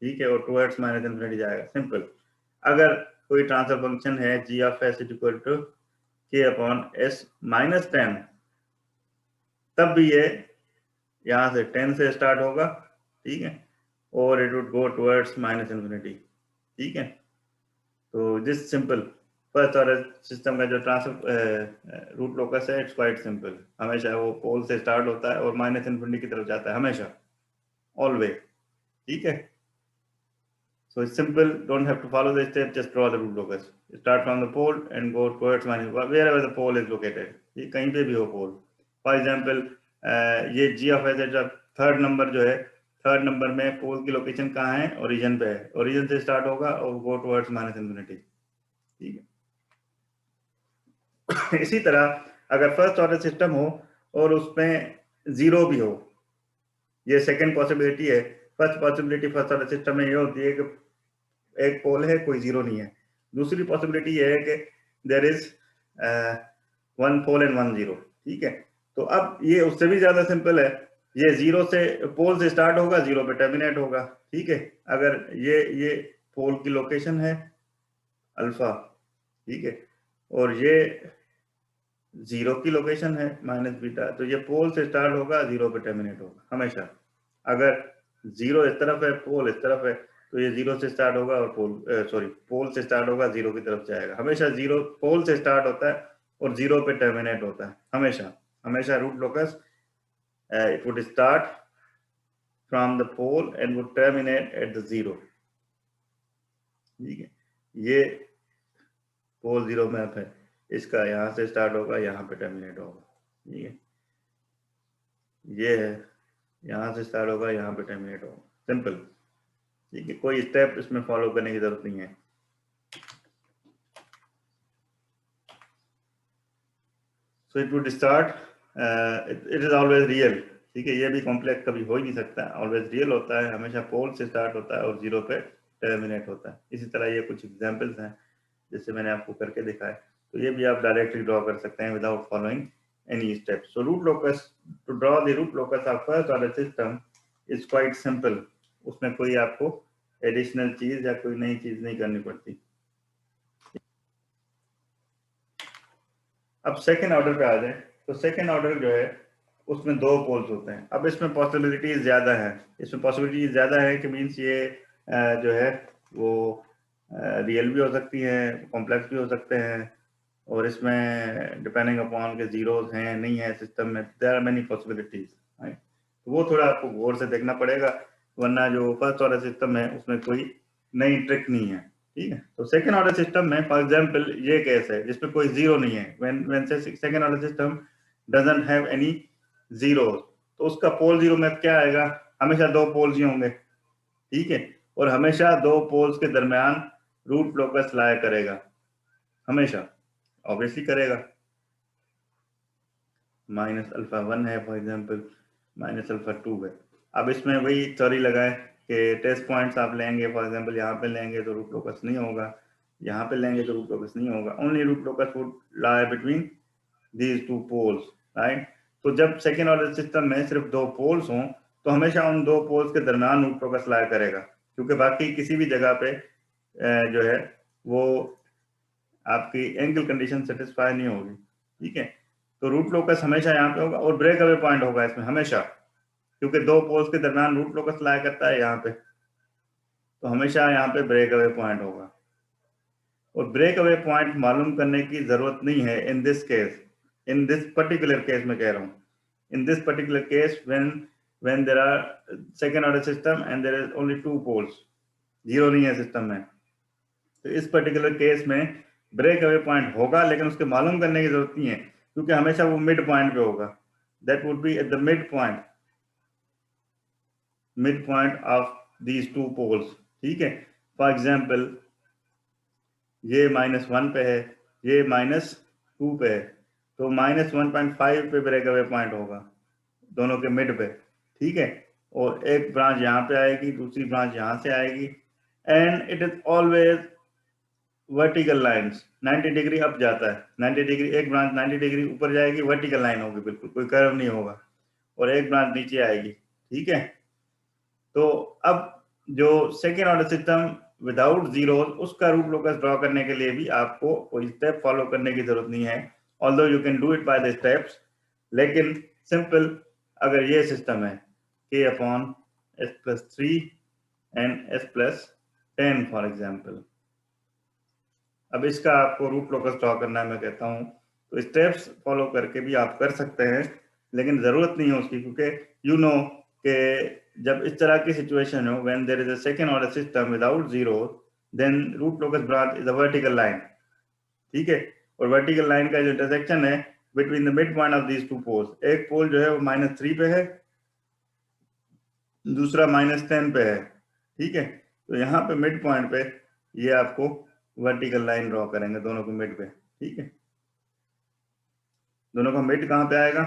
ठीक है, और टुवर्ड्स -infinity जाएगा, सिंपल। अगर कोई ट्रांसफर फंक्शन है g(s) k/s-10, तब भी ये यहाँ से 10 से स्टार्ट होगा, ठीक है, और it would go towards -infinity, ठीक है। तो this simple first order system का जो ट्रांसफर रूट लोकस है, इट्स क्वाइट सिंपल, हमेशा वो पोल से स्टार्ट होता है और -infinity की तरफ जाता है हमेशा, ऑलवेज, ठीक है। So it's simple, don't have to follow the step, just draw the root locus. Start from the pole and go towards wherever the pole is located. ये कहीं पे भी हो पोल, फॉर एग्जाम्पल ये g(s) थर्ड नंबर जो है, थर्ड नंबर में पोल की लोकेशन कहाँ है, ओरिजिन पे है, ओरिजिन से स्टार्ट होगा और गो टुवर्ड्स -infinity, ठीक है। इसी तरह अगर फर्स्ट ऑर्डर सिस्टम हो और उसमें जीरो भी हो, ये सेकंड पॉसिबिलिटी है। First possibility first order system में ये होती है कि एक पोल है, कोई जीरो नहीं है। दूसरी पॉसिबिलिटी ये है कि there is 1 pole and 1 zero, ठीक है। तो अब ये उससे भी ज्यादा सिंपल है, ये जीरो से पोल से स्टार्ट होगा, जीरो पे टर्मिनेट होगा, ठीक है। अगर ये पोल की लोकेशन है अल्फा, ठीक है, और ये जीरो की लोकेशन है -बीटा, तो ये पोल से स्टार्ट होगा, जीरो पे टर्मिनेट होगा हमेशा। अगर जीरो इस तरफ है, पोल इस तरफ है, तो ये जीरो से स्टार्ट होगा और पोल से स्टार्ट होगा, जीरो की तरफ जाएगा, हमेशा जीरो पोल से स्टार्ट होता है और जीरो पे टर्मिनेट होता है हमेशा root locus it would start from the pole and would terminate at the zero, ठीक है। ये पोल जीरो मैप है, इसका यहाँ से स्टार्ट होगा, यहाँ पे टर्मिनेट होगा, ठीक है। ये है, यहाँ से स्टार्ट होगा, यहाँ पे टर्मिनेट होगा, सिंपल, ठीक है। कोई स्टेप इसमें फॉलो करने की जरूरत नहीं है। So it would start, it is always real, ठीक है, ये भी कॉम्प्लेक्स कभी हो ही नहीं सकता, ऑलवेज रियल होता है, हमेशा पोल से स्टार्ट होता है और 0 पे टर्मिनेट होता है। इसी तरह ये कुछ एग्जांपल्स हैं जैसे मैंने आपको करके दिखाया, तो ये भी आप डायरेक्टली ड्रॉ कर सकते हैं without following any step. So root locus, to draw the root locus of first order system is quite simple, उसमें कोई आपको एडिशनल चीज या कोई नई चीज नहीं करनी पड़ती। अब सेकेंड ऑर्डर पे आ जाए, तो सेकेंड ऑर्डर जो है उसमें 2 पोल्स होते हैं। अब इसमें पॉसिबिलिटीज ज्यादा है, इसमें पॉसिबिलिटीज ज्यादा है कि मीन्स ये जो है वो रियल भी हो सकती है, कॉम्प्लेक्स भी हो सकते हैं, और इसमें डिपेंडिंग अपॉन के जीरोस हैं नहीं है सिस्टम में, there are many possibilities, right. तो वो थोड़ा आपको गौर से देखना पड़ेगा, वरना जो फर्स्ट ऑर्डर सिस्टम है उसमें कोई नई ट्रिक नहीं है, ठीक है। तो सेकंड ऑर्डर सिस्टम में फॉर एग्जांपल ये केस है जिसमें कोई जीरो नहीं है, when second order system doesn't have any zeros, तो उसका पोल जीरो में क्या आएगा, हमेशा 2 पोल्स ही होंगे, ठीक है, और हमेशा 2 पोल्स के दरमियान रूट लोकस लाया करेगा, हमेशा ऑब्वियसली करेगा। माइनस अल्फा 1 है फॉर एग्जांपल, माइनस अल्फा 2 है। अब इसमें वही थ्योरी लगाए कि टेस्ट पॉइंट्स आप लेंगे, फॉर एग्जांपल यहाँ पे लेंगे तो रूट लोकस नहीं होगा, यहाँ पे लेंगे तो रूट लोकस नहीं होगा, only root locus would lie between these 2 poles, right. तो जब सेकेंड ऑर्डर सिस्टम में सिर्फ 2 पोल्स हों तो हमेशा उन 2 पोल्स के दरमियान रूट लोकस लाया करेगा, क्योंकि बाकी किसी भी जगह पे जो है वो आपकी एंगल कंडीशन सेटिस्फाई नहीं होगी, ठीक है। तो रूट लोकस हमेशा यहाँ पे होगा और ब्रेक अवे पॉइंट होगा इसमें हमेशा, क्योंकि 2 पोल्स के दरमियान रूट लोकस लाया करता है यहाँ पे, तो हमेशा यहाँ पे ब्रेक अवे पॉइंट होगा। और ब्रेक अवे पॉइंट मालूम करने की जरूरत नहीं है in this case, in this particular case में कह रहा हूँ, in this particular case when there are second order system and there is only 2 poles, zero नहीं है सिस्टम में, तो इस पर्टिकुलर केस में ब्रेक अवे पॉइंट होगा, लेकिन उसके मालूम करने की जरूरत नहीं है, क्योंकि हमेशा वो मिड पॉइंट पे होगा, that would be at the mid point of these 2 poles, ठीक है। फॉर एग्जांपल ये -1 पे है, ये -2 पे है, तो -1.5 पे ब्रेक अवे पॉइंट होगा दोनों के मिड पे, ठीक है, और एक ब्रांच यहाँ पे आएगी, दूसरी ब्रांच यहाँ से आएगी, and it is always vertical lines, 90 degree up जाता है, 90 डिग्री, एक ब्रांच 90 डिग्री ऊपर जाएगी, वर्टिकल लाइन होगी बिल्कुल, कोई कर्व नहीं होगा, और एक ब्रांच नीचे आएगी, ठीक है। तो अब जो second order system without zero, उसका रूट लोकस ड्रॉ करने के लिए भी आपको कोई स्टेप फॉलो करने की जरूरत नहीं है, although you can do it by the steps, लेकिन सिंपल अगर ये सिस्टम है k/s+3 and s+10 for example, अब इसका आपको रूट लोकस ड्रॉ करना है, मैं कहता हूँ तो स्टेप्स फॉलो करके भी आप कर सकते हैं, लेकिन जरूरत नहीं है उसकी, क्योंकि यू नो कि जब इस तरह की सिचुएशन हो, when there is a second order system without zero, then root locus branch is a vertical line, ठीक है, और वर्टिकल लाइन का जो इंटरसेक्शन है between the mid point of these 2 poles, एक पोल जो है वो -3 पे है, दूसरा -10 पे है, ठीक है, तो यहाँ पे मिड पॉइंट पे ये आपको वर्टिकल लाइन ड्रॉ करेंगे दोनों के मिड पे, ठीक है। दोनों का मिड कहाँ पे आएगा,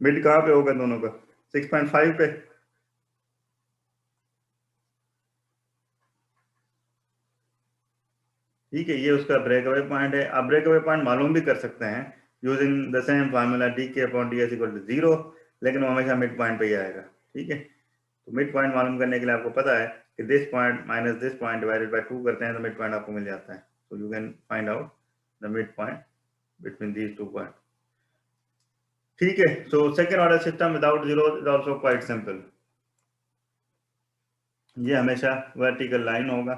मिड कहाँ पे होगा दोनों का, 6.5 पे, ठीक है, ये उसका ब्रेक अवे पॉइंट है। आप ब्रेक अवे पॉइंट मालूम भी कर सकते हैं using the same formula dk/ds = 0, लेकिन वो हमेशा मिड पॉइंट पे ही आएगा, ठीक है। तो मिड पॉइंट मालूम करने के लिए आपको पता है कि this point minus this point divided by 2 करते हैं तो मिड पॉइंट आपको मिल जाता है, so you can find out the midpoint between these 2 points, ठीक है। so second order system without zero is also quite simple, ये हमेशा वर्टिकल लाइन होगा,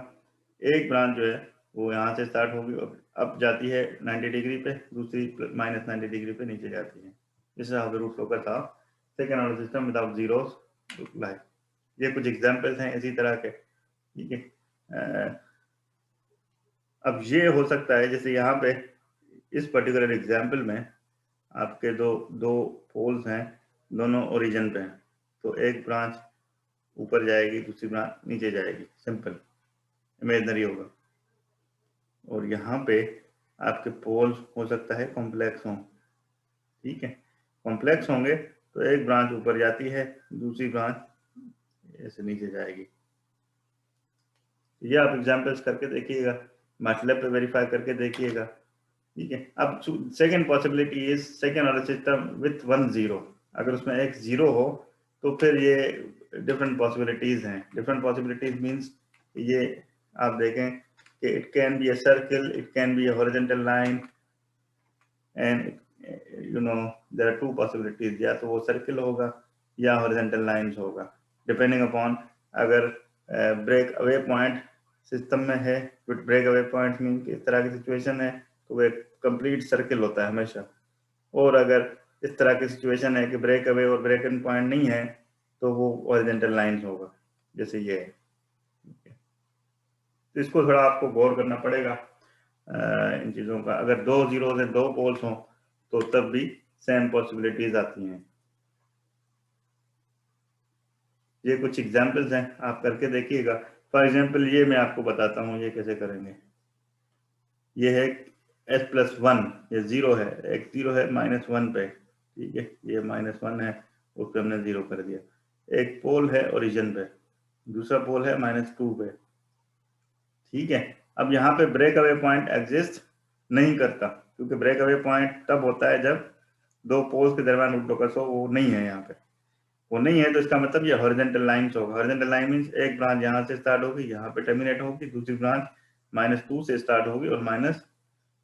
एक ब्रांच जो है वो यहाँ से स्टार्ट होगी और अब जाती है 90 डिग्री पे, दूसरी -90 डिग्री पे नीचे जाती है, this is how the root locus of second order system without zeros look like. ये कुछ एग्जांपल्स हैं इसी तरह के, ठीक है। अब ये हो सकता है जैसे यहाँ पे इस पर्टिकुलर एग्जाम्पल में आपके दो पोल्स हैं, दोनों ओरिजिन पे हैं, तो एक ब्रांच ऊपर जाएगी, दूसरी ब्रांच नीचे जाएगी, सिंपल इमेजिनरी होगा, और यहाँ पे आपके पोल्स हो सकता है कॉम्प्लेक्स हों, ठीक है। कॉम्प्लेक्स होंगे तो एक ब्रांच ऊपर जाती है, दूसरी ब्रांच ऐसे नीचे जाएगी। ये आप एग्जाम्पल्स करके देखिएगा, मैटलैब पे वेरीफाई करके देखिएगा, ठीक है। अब second possibility is second order system with 1 0। अगर उसमें एक 0 हो तो फिर ये डिफरेंट पॉसिबिलिटीज हैं। डिफरेंट पॉसिबिलिटीज मीन्स ये आप देखें कि it can be a circle, it can be a horizontal line, and you know there are 2 possibilities, या तो वो सर्किल होगा या हॉरिजॉन्टल लाइंस होगा, डिपेंडिंग अपॉन अगर ब्रेक अवे पॉइंट सिस्टम में है। ब्रेक अवे पॉइंट मीन इस तरह की सिचुएशन है तो वो एक कंप्लीट सर्किल होता है हमेशा, और अगर इस तरह की सिचुएशन है कि ब्रेक अवे और ब्रेक इन पॉइंट नहीं है तो वो हॉरिजॉन्टल लाइंस होगा, जैसे ये है। तो इसको थोड़ा आपको गौर करना पड़ेगा इन चीज़ों का। अगर 2 0 से 2 पोल्स हों तो तब भी सेम पॉसिबिलिटीज आती हैं। ये कुछ एग्जाम्पल्स हैं, आप करके देखिएगा। फॉर एग्जाम्पल ये मैं आपको बताता हूँ ये कैसे करेंगे। ये है s+1, ये 0 है, एक 0 है -1 पे, ठीक है। ये -1 है, उस पर हमने 0 कर दिया। एक पोल है ओरिजिन पे, दूसरा पोल है -2 पे, ठीक है। अब यहाँ पे ब्रेक अवे पॉइंट एग्जिस्ट नहीं करता, क्योंकि ब्रेक अवे पॉइंट तब होता है जब 2 पोल्स के दरमियान रूट लोकस हो, वो नहीं है यहाँ पे। वो नहीं है तो इसका मतलब ये हॉरिजॉन्टल लाइंस होगा। हॉरिजॉन्टल लाइन मींस एक ब्रांच यहाँ से स्टार्ट होगी, यहाँ पे टर्मिनेट होगी, दूसरी ब्रांच -2 से स्टार्ट होगी और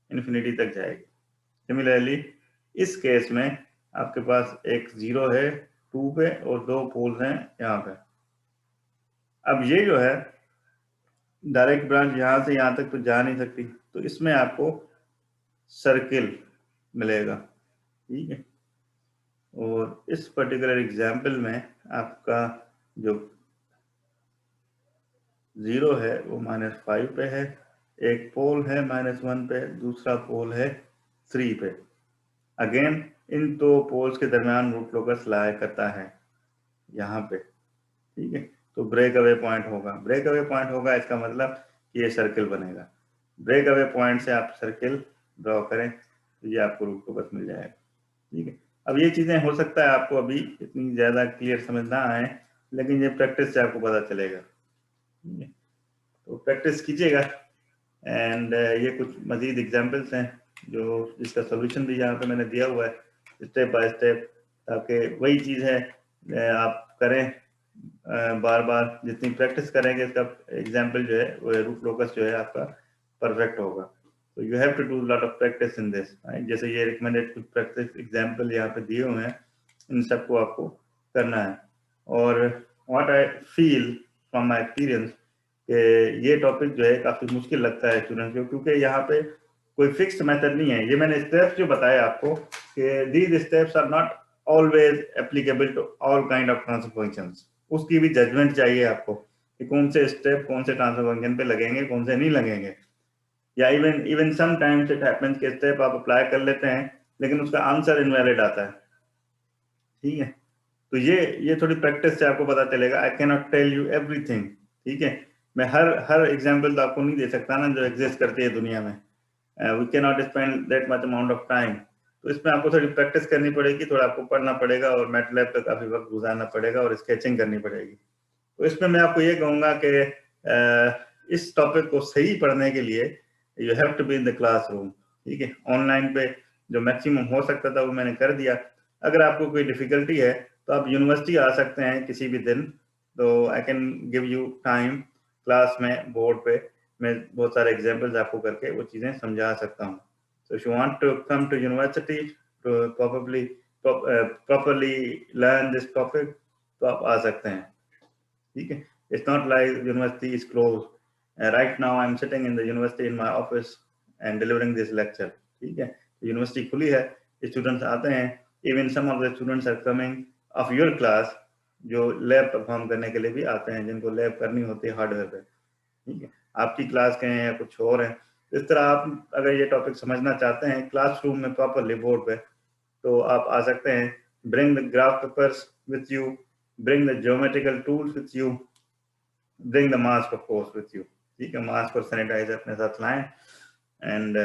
-इन्फिनिटी तक जाएगी। सिमिलरली इस केस में आपके पास एक 0 है 2 पे और 2 पोल्स हैं यहाँ पे। अब ये जो है डायरेक्ट ब्रांच यहाँ से यहाँ तक तो जा नहीं सकती, तो इसमें आपको सर्किल मिलेगा, ठीक है। और इस पर्टिकुलर एग्जाम्पल में आपका जो 0 है वो -5 पे है, एक पोल है -1 पे, दूसरा पोल है 3 पे। अगेन इन 2 पोल्स के दरमियान रूट लोकस लाई करता है यहाँ पे, ठीक है। तो ब्रेक अवे पॉइंट होगा, ब्रेक अवे पॉइंट होगा, इसका मतलब कि ये सर्किल बनेगा। ब्रेक अवे पॉइंट से आप सर्किल ड्रॉ करें तो ये आपको रूट लोकस मिल जाएगा, ठीक है। अब ये चीज़ें हो सकता है आपको अभी इतनी ज़्यादा क्लियर समझ ना आए, लेकिन ये प्रैक्टिस से आपको पता चलेगा, ठीक है। तो प्रैक्टिस कीजिएगा। एंड ये कुछ मज़ीद एग्जांपल्स हैं जो जिसका सॉल्यूशन भी यहाँ पे मैंने दिया हुआ है स्टेप बाय स्टेप, ताकि वही चीज़ है आप करें बार बार। जितनी प्रैक्टिस करेंगे इसका एग्जाम्पल जो है वो रूट लोकस जो है आपका परफेक्ट होगा। तो you have to do lot of practice in this, जैसे ये रिकमेंडेड कुछ प्रैक्टिस एग्जाम्पल यहाँ पे दिए हुए हैं, इन सबको आपको करना है। और what I feel from my experience कि ये टॉपिक जो है काफ़ी मुश्किल लगता है स्टूडेंट्स को, क्योंकि यहाँ पे कोई फिक्स्ड मेथड नहीं है। ये मैंने स्टेप्स जो बताए आपको कि these steps are not always applicable to all kind of transfer functions. उसकी भी जजमेंट चाहिए आपको कि कौन से स्टेप कौन से ट्रांसफर फंक्शन पे लगेंगे, कौन से नहीं लगेंगे। या इवन समटाइम्स इट हैपेंस कि स्टेप आप अप्लाई कर लेते हैं लेकिन उसका आंसर इनवैलिड आता है, ठीक है। तो ये थोड़ी प्रैक्टिस से आपको पता चलेगा। I can not tell you everything, ठीक है। मैं हर एग्जाम्पल तो आपको नहीं दे सकता ना जो एग्जिस्ट करती है दुनिया में। We can not spend that much amount of time. तो इसमें आपको थोड़ी प्रैक्टिस करनी पड़ेगी, थोड़ा आपको पढ़ना पड़ेगा और मैटलैब पे काफ़ी वक्त गुजारना पड़ेगा और स्केचिंग करनी पड़ेगी। तो इसमें मैं आपको ये कहूँगा कि इस टॉपिक को सही पढ़ने के लिए you have to be in the classroom, ठीक है। ऑनलाइन पे जो मैक्सिमम हो सकता था वो मैंने कर दिया। अगर आपको कोई डिफिकल्टी है तो आप यूनिवर्सिटी आ सकते हैं किसी भी दिन, तो I can give you time class में बोर्ड पे मैं बहुत सारे एग्जाम्पल्स आपको करके वो चीज़ें समझा सकता हूँ। So if you want to come to university to properly learn this topic, तो आप आ सकते हैं, ठीक है। It's not like university is closed. Right now I'm sitting in the university in my office and delivering this lecture, ठीक है। यूनिवर्सिटी खुली है, स्टूडेंट्स आते हैं। Even some of the students are coming of your class जो लैब परफॉर्म करने के लिए भी आते हैं, जिनको लैब करनी होती है हार्डवेयर पे, ठीक है। आपकी क्लास के हैं या कुछ और हैं। इस तरह आप अगर ये टॉपिक समझना चाहते हैं क्लासरूम में प्रॉपरली बोर्ड पे, तो आप आ सकते हैं। Bring the graph papers with you, bring the geometrical tools with you, bring the mask of course with you, ठीक है। मास्क और सैनिटाइजर अपने साथ लाएं एंड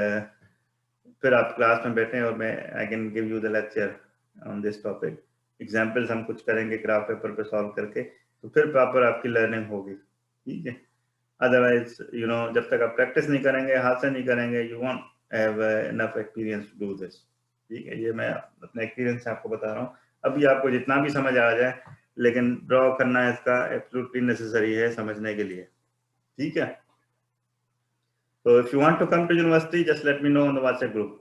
फिर आप क्लास में बैठें और मैं I can give you the lecture on this topic. Examples हम कुछ करेंगे ग्राफ पेपर पे सॉल्व करके, तो फिर प्रॉपर आपकी लर्निंग होगी, ठीक है। अदरवाइज यू नो जब तक आप प्रैक्टिस नहीं करेंगे, हाथ से नहीं करेंगे, you won't have enough experience to do this, ठीक है। ये मैं अपने एक्सपीरियंस से आपको बता रहा हूँ। अभी आपको जितना भी समझ आ जाए, लेकिन ड्रॉ करना इसका एब्सोल्युटली नेसेसरी है समझने के लिए, ठीक है। तो if you want to come to university just let me know on the WhatsApp group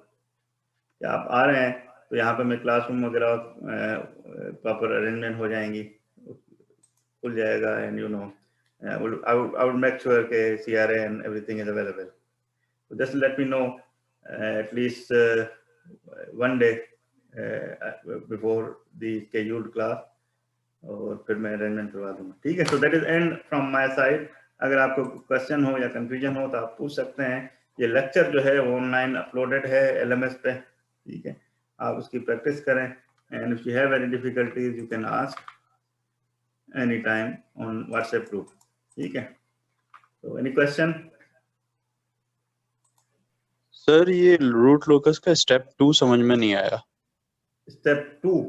कि आप आ रहे हैं, तो यहाँ पे मैं क्लासरूम वगैरह प्रॉपर अरेंजमेंट हो जाएंगी, खुल जाएगा, and you no I would make sure के CRA and everything is available. So just let me know at least one day before the scheduled class, और फिर मैं अरेंजमेंट करवा दूंगा, ठीक है। So that is end from my side. अगर आपको क्वेश्चन हो या कंफ्यूजन हो तो आप पूछ सकते हैं। ये लेक्चर जो है वो ऑनलाइन अपलोडेड है LMS पे, ठीक है। आप उसकी प्रैक्टिस करें, and if you have any difficulties you can ask any time on WhatsApp group, ठीक है। तो एनी क्वेश्चन? सर ये रूट लोकस का स्टेप 2 समझ में नहीं आया। स्टेप 2?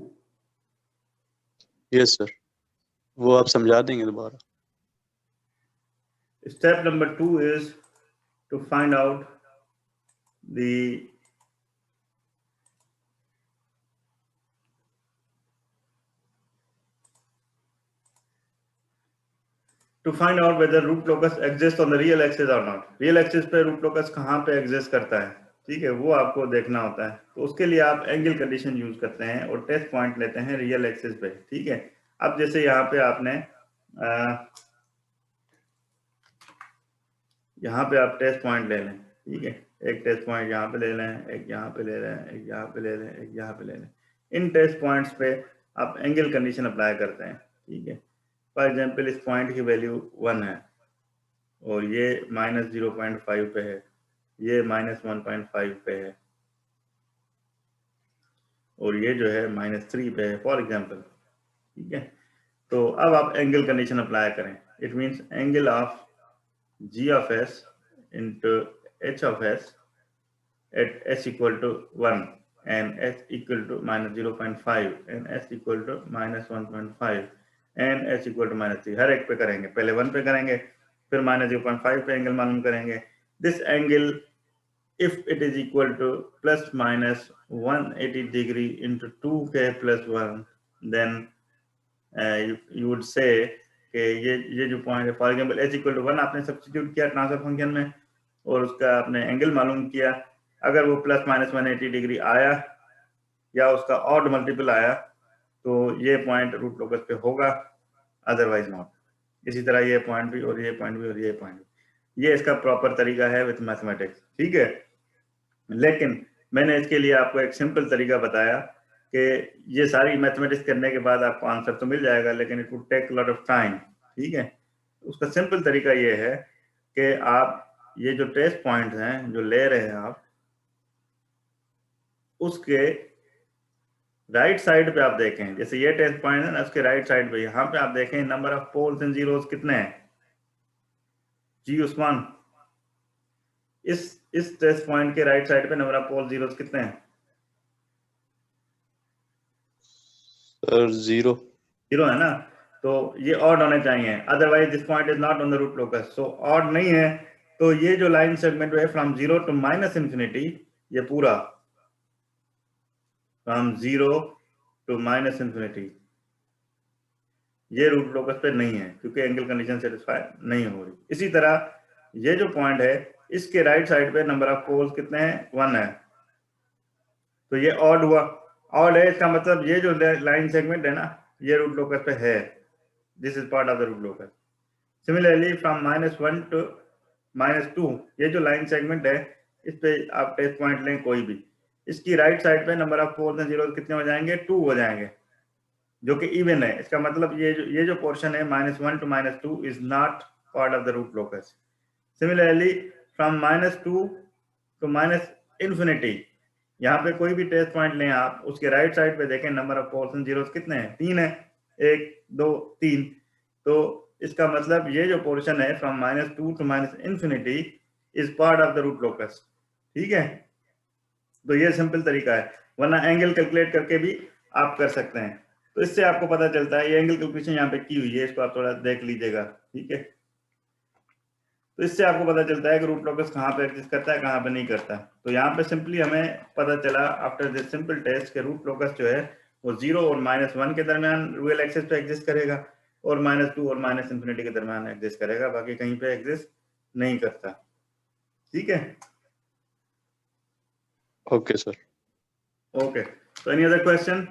यस सर, वो आप समझा देंगे दोबारा? Step number 2 is to find out the to find out whether root locus exists on the real axis or not. Real axis पे रूट लोकस कहाँ पे एग्जिस्ट करता है, ठीक है, वो आपको देखना होता है। तो उसके लिए आप एंगल कंडीशन यूज करते हैं और टेस्ट पॉइंट लेते हैं रियल एक्सिस पे, ठीक है। अब जैसे यहाँ पे आपने यहाँ पे आप टेस्ट पॉइंट ले लें, ठीक है। एक टेस्ट पॉइंट यहाँ पे ले लें, एक यहाँ पे ले लें, एक यहाँ पे ले लें, एक यहाँ पे ले लें। इन टेस्ट पॉइंट्स पे आप एंगल कंडीशन अप्लाई करते हैं, ठीक है। फॉर एग्जाम्पल इस पॉइंट की वैल्यू 1 है और ये -0.5 पे है, ये -1.5 पे है, और ये जो है -3 पे है फॉर एग्जाम्पल, ठीक है। तो अब आप एंगल कंडीशन अप्लाई करें। It means angle of G of S into H of S at S equal to 1 and S equal to -0.5 and S equal to -1.5 and S equal to -3, हर एक पे करेंगे। पहले 1 पे करेंगे, फिर -0.5 पे एंगल मालूम करेंगे। This angle if it is equal to ±180 degree into 2k plus 1, then you would say कि ये जो पॉइंट है, for example h equal to 1 आपने सब्स्टिट्यूट किया ट्रांसफर फंक्शन में और उसका आपने एंगल मालूम किया। अगर वो ±180 डिग्री आया या उसका ऑड मल्टीपल आया तो ये पॉइंट रूट लोकस पे होगा, अदरवाइज नॉट। इसी तरह ये पॉइंट भी और ये पॉइंट भी और ये पॉइंट भी। ये इसका प्रॉपर तरीका है विथ मैथमेटिक्स, ठीक है। लेकिन मैंने इसके लिए आपको एक सिंपल तरीका बताया कि ये सारी मैथमेटिक्स करने के बाद आपको आंसर तो मिल जाएगा, लेकिन it would take lot of time, ठीक है। उसका सिंपल तरीका ये है कि आप ये जो टेस्ट पॉइंट्स हैं जो ले रहे हैं आप, उसके राइट साइड पे आप देखें, जैसे ये टेस्ट पॉइंट है ना, उसके राइट साइड पे यहाँ पे आप देखें number of poles and zeros कितने हैं। जी उस्मान, इस टेस्ट पॉइंट के राइट साइड पे नंबर ऑफ पोल्स जीरोस कितने हैं? सर 0 है ना, तो ये ऑड होने चाहिए, otherwise this point is not on the root locus. So odd नहीं है, तो ये जो लाइन सेगमेंट है फ्रॉम 0 टू -infinity, ये पूरा फ्रॉम 0 टू -infinity ये रूट लोकस पे नहीं है, क्योंकि एंगल कंडीशन सेटिस्फाई नहीं हो रही। इसी तरह ये जो पॉइंट है इसके राइट साइड पे नंबर ऑफ पोल्स कितने हैं? 1 है, तो ये ऑड हुआ। ऑड है इसका मतलब ये जो लाइन सेगमेंट है ना, ये रूट लोकस पे है, this is part of the root locus. Similarly from -1 to -2 ये जो लाइन सेगमेंट है, इस पे आप टेस्ट पॉइंट लें कोई भी, इसकी राइट साइड पे number of poles and zeros कितने हो जाएंगे? 2 हो जाएंगे, जो कि इवन है। इसका मतलब ये जो पोर्शन है -1 to -2 is not part of the root locus. Similarly from -2 to -infinity, यहाँ पे कोई भी टेस्ट पॉइंट लें आप, उसके राइट साइड पे देखें number of poles and zeros कितने हैं? 3 है, 1 2 3। तो इसका मतलब ये जो पोर्शन है from -2 to -infinity is part of the root locus. ठीक है, तो ये सिंपल तरीका है, वरना एंगल कैलकुलेट करके भी आप कर सकते हैं। तो इससे आपको पता चलता है, ये एंगल कैलकुलेशन यहाँ पे की हुई है, इसको आप थोड़ा देख लीजिएगा, ठीक है। तो इससे आपको पता चलता है कि रूट लोकस कहाँ पे एग्जिस्ट करता है, कहाँ पे नहीं करता। तो यहाँ पे सिंपली हमें पता चला आफ्टर दिस सिंपल टेस्ट के रूट लोकस जो है वो 0 और -1 के दरमियान रियल एक्सिस पे एग्जिस्ट करेगा, और -2 और -∞ के दरमियान एग्जिस्ट करेगा, बाकी कहीं पे एग्जिस्ट नहीं करता। ठीक है, ओके सर। ओके, तो एनी अदर क्वेश्चन?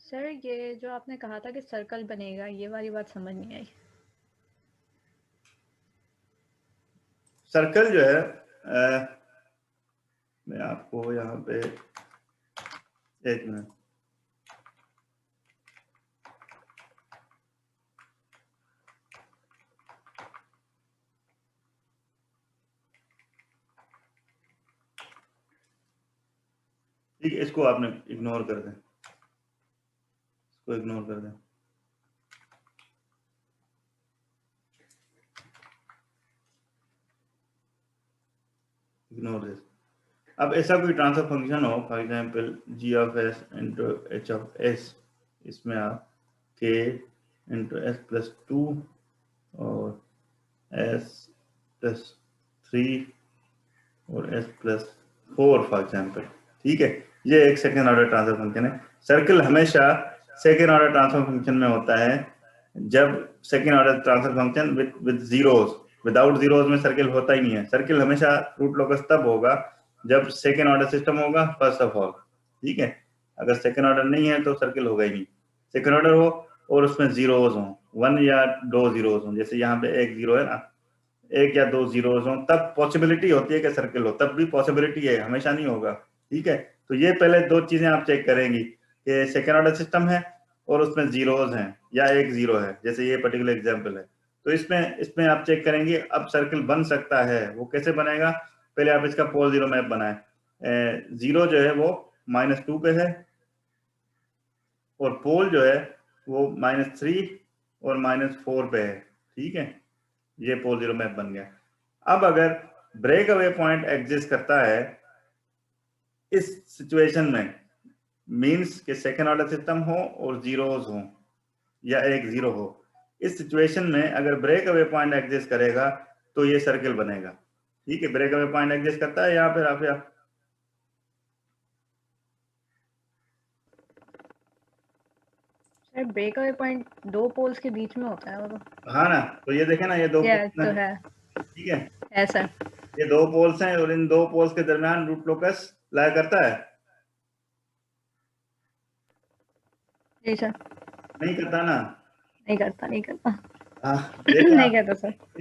सर ये जो आपने कहा था कि सर्कल बनेगा, ये वाली बात समझ नहीं आई। सर्कल जो है मैं आपको यहाँ पे एक मिनट, ठीक है, इसको आपने इग्नोर कर दें, इसको इग्नोर कर दें। Ignore this. अब ऐसा कोई ट्रांसफर फंक्शन हो, for example g of s into h of s, इसमें आप k इंटू s प्लस 2 और s प्लस 3 और s प्लस 4 फॉर एग्जांपल, ठीक है, ये एक सेकेंड ऑर्डर ट्रांसफर फंक्शन है। सर्कल हमेशा सेकेंड ऑर्डर ट्रांसफर फंक्शन में होता है जब second order transfer function with zeros, without zeros में सर्कल होता ही नहीं है। सर्कल हमेशा रूट लोकस तब होगा जब सेकेंड ऑर्डर सिस्टम होगा, फर्स्ट ऑफ ऑल, ठीक है। अगर सेकेंड ऑर्डर नहीं है तो सर्कल होगा ही नहीं। सेकेंड ऑर्डर हो और उसमें जीरोस हो, 1 या 2 जीरोस हो, जैसे यहाँ पे एक जीरो है ना, 1 या 2 जीरोस हो, तब पॉसिबिलिटी होती है कि सर्कल हो, तब भी पॉसिबिलिटी है, हमेशा नहीं होगा, ठीक है। तो ये पहले दो चीजें आप चेक करेंगी कि सेकेंड ऑर्डर सिस्टम है और उसमें जीरोस हैं या एक जीरो है, जैसे ये पर्टिकुलर एग्जांपल है। तो इसमें आप चेक करेंगे अब सर्कल बन सकता है। वो कैसे बनेगा, पहले आप इसका पोल जीरो मैप बनाएं। जीरो जो है वो -2 पे है और पोल जो है वो -3 और -4 पे है, ठीक है। ये पोल जीरो मैप बन गया। अब अगर ब्रेक अवे पॉइंट एग्जिस्ट करता है इस सिचुएशन में, मींस कि सेकेंड ऑर्डर सिस्टम हो और जीरोस हो या एक जीरो हो, इस सिचुएशन में अगर ब्रेक अवे पॉइंट एग्जिस्ट करेगा तो ये सर्कल बनेगा, ठीक है। ब्रेक अवे पॉइंट एग्जिस्ट करता है यहाँ पे Rafia? Sir break away point दो पोल्स के बीच में होता है वो तो। हाँ ना, तो ये देखे ना, ये दो ये पोल्स तो हैं, है ठीक है, सर। ये दो पोल्स हैं और इन दो पोल्स के दरमियान रूट लोकस लाई करता है? जी सर। नहीं करता ना? नहीं करता हाँ, देखो नहीं आप करता सर।